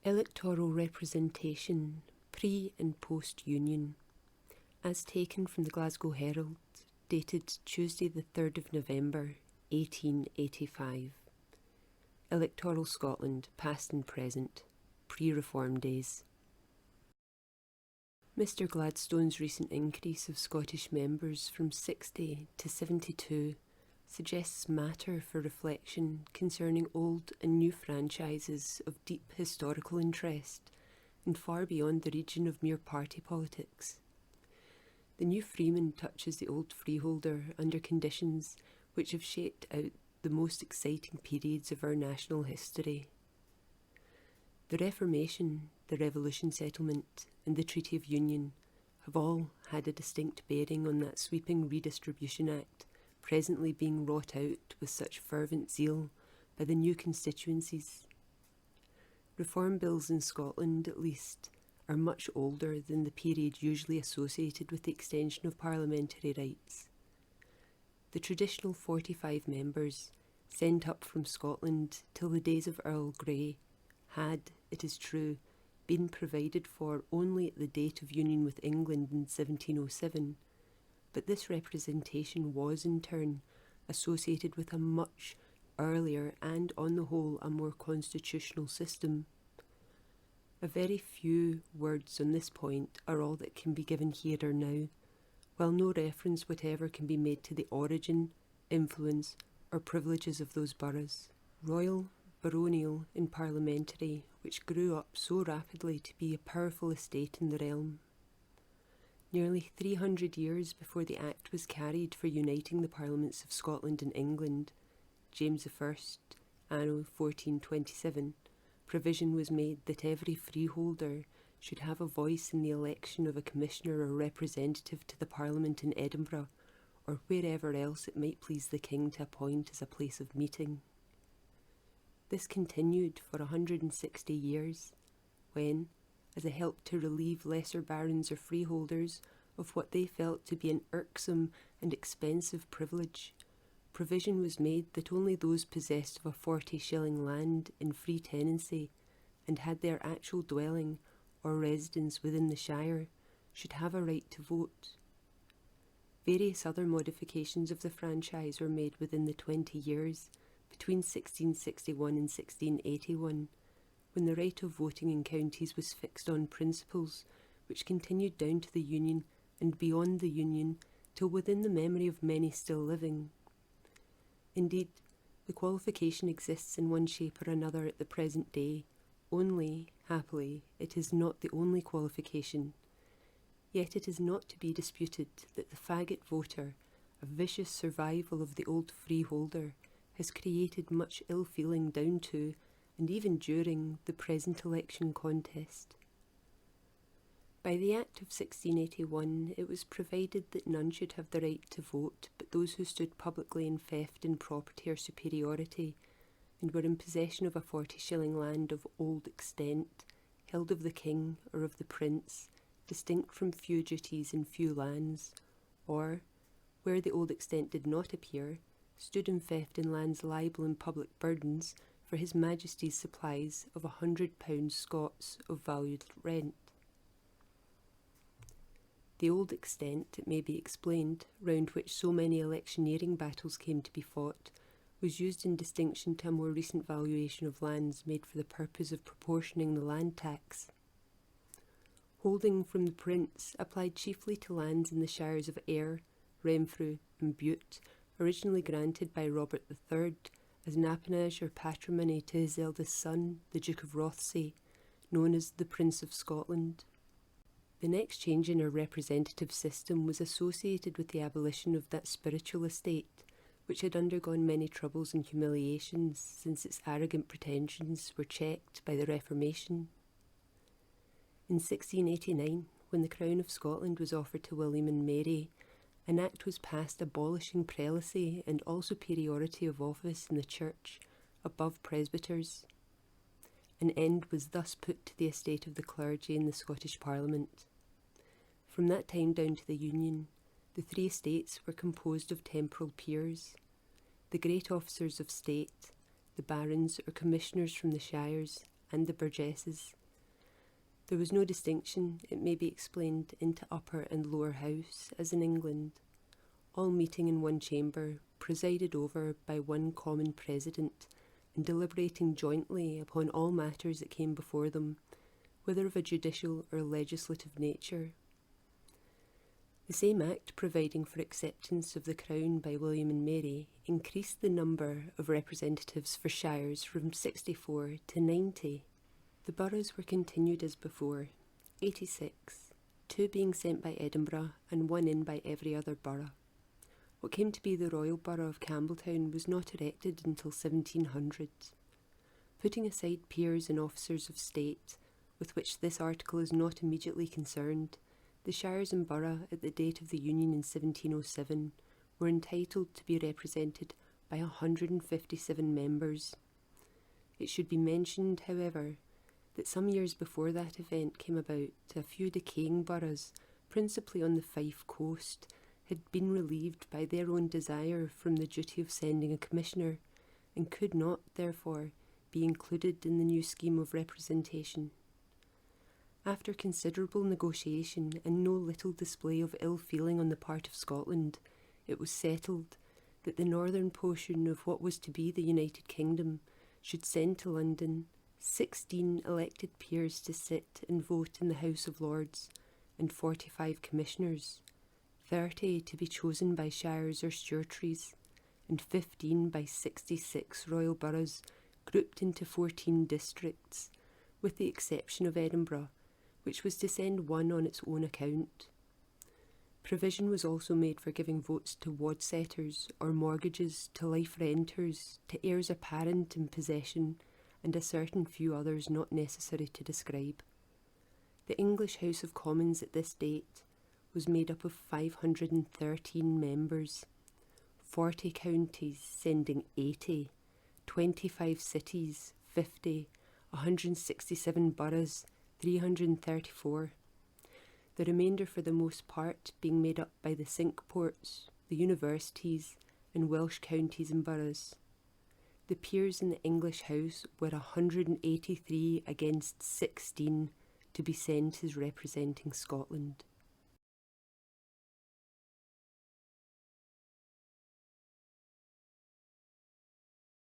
Electoral representation, pre- and post-Union, as taken from the Glasgow Herald, dated Tuesday the 3rd of November, 1885. Electoral Scotland, past and present, pre-reform days. Mr Gladstone's recent increase of Scottish members from 60 to 72 suggests matter for reflection concerning old and new franchises of deep historical interest and far beyond the region of mere party politics. The new freeman touches the old freeholder under conditions which have shaped out the most exciting periods of our national history. The Reformation, the Revolution settlement, and the Treaty of Union have all had a distinct bearing on that sweeping Redistribution Act presently being wrought out with such fervent zeal by the new constituencies. Reform bills in Scotland, at least, are much older than the period usually associated with the extension of parliamentary rights. The traditional 45 members, sent up from Scotland till the days of Earl Grey, had, it is true, been provided for only at the date of union with England in 1707, but this representation was in turn associated with a much earlier and, on the whole, a more constitutional system. A very few words on this point are all that can be given here or now, while no reference whatever can be made to the origin, influence, or privileges of those boroughs, royal, baronial, and parliamentary, which grew up so rapidly to be a powerful estate in the realm. Nearly 300 years before the Act was carried for uniting the Parliaments of Scotland and England, James I, anno 1427, provision was made that every freeholder should have a voice in the election of a commissioner or representative to the Parliament in Edinburgh, or wherever else it might please the King to appoint as a place of meeting. This continued for 160 years, when, as a help to relieve lesser barons or freeholders of what they felt to be an irksome and expensive privilege, provision was made that only those possessed of a 40-shilling land in free tenancy and had their actual dwelling or residence within the shire should have a right to vote. Various other modifications of the franchise were made within the 20 years between 1661 and 1681, when the right of voting in counties was fixed on principles which continued down to the Union and beyond the Union till within the memory of many still living. Indeed, the qualification exists in one shape or another at the present day, only, happily, it is not the only qualification. Yet it is not to be disputed that the faggot voter, a vicious survival of the old freeholder, has created much ill feeling down to, and even during, the present election contest. By the Act of 1681 it was provided that none should have the right to vote but those who stood publicly in theft in property or superiority, and were in possession of a 40-shilling land of old extent, held of the King or of the Prince, distinct from few duties and few lands, or, where the old extent did not appear, stood in theft in lands liable in public burdens for His Majesty's supplies of £100 Scots of valued rent. The old extent, it may be explained, round which so many electioneering battles came to be fought, was used in distinction to a more recent valuation of lands made for the purpose of proportioning the land tax. Holding from the Prince applied chiefly to lands in the shires of Ayr, Renfrew, and Bute, originally granted by Robert III as an appanage or patrimony to his eldest son, the Duke of Rothesay, known as the Prince of Scotland. The next change in our representative system was associated with the abolition of that spiritual estate, which had undergone many troubles and humiliations since its arrogant pretensions were checked by the Reformation. In 1689, when the crown of Scotland was offered to William and Mary, an act was passed abolishing prelacy and all superiority of office in the church above presbyters. An end was thus put to the estate of the clergy in the Scottish Parliament. From that time down to the Union, the three estates were composed of temporal peers, the great officers of state, the barons or commissioners from the shires, and the burgesses. There was no distinction, it may be explained, into upper and lower house, as in England, all meeting in one chamber, presided over by one common president, and deliberating jointly upon all matters that came before them, whether of a judicial or legislative nature. The same act providing for acceptance of the crown by William and Mary increased the number of representatives for shires from 64 to 90. The boroughs were continued as before, 86, 2 being sent by Edinburgh and 1 in by every other borough. What came to be the royal borough of Campbelltown was not erected until 1700. Putting aside peers and officers of state, with which this article is not immediately concerned, the shires and borough at the date of the Union in 1707 were entitled to be represented by 157 members. It should be mentioned, however, that some years before that event came about, a few decaying boroughs, principally on the Fife coast, had been relieved by their own desire from the duty of sending a commissioner, and could not, therefore, be included in the new scheme of representation. After considerable negotiation and no little display of ill feeling on the part of Scotland, it was settled that the northern portion of what was to be the United Kingdom should send to London 16 elected peers to sit and vote in the House of Lords, and 45 commissioners, 30 to be chosen by shires or stewartries, and 15 by 66 royal boroughs grouped into 14 districts, with the exception of Edinburgh, which was to send one on its own account. Provision was also made for giving votes to wadsetters or mortgages, to life renters, to heirs apparent in possession, and a certain few others not necessary to describe. The English House of Commons at this date was made up of 513 members, 40 counties sending 80, 25 cities 50, 167 boroughs 334, the remainder for the most part being made up by the Cinque Ports, the universities, and Welsh counties and boroughs. The peers in the English House were 183 against 16 to be sent as representing Scotland.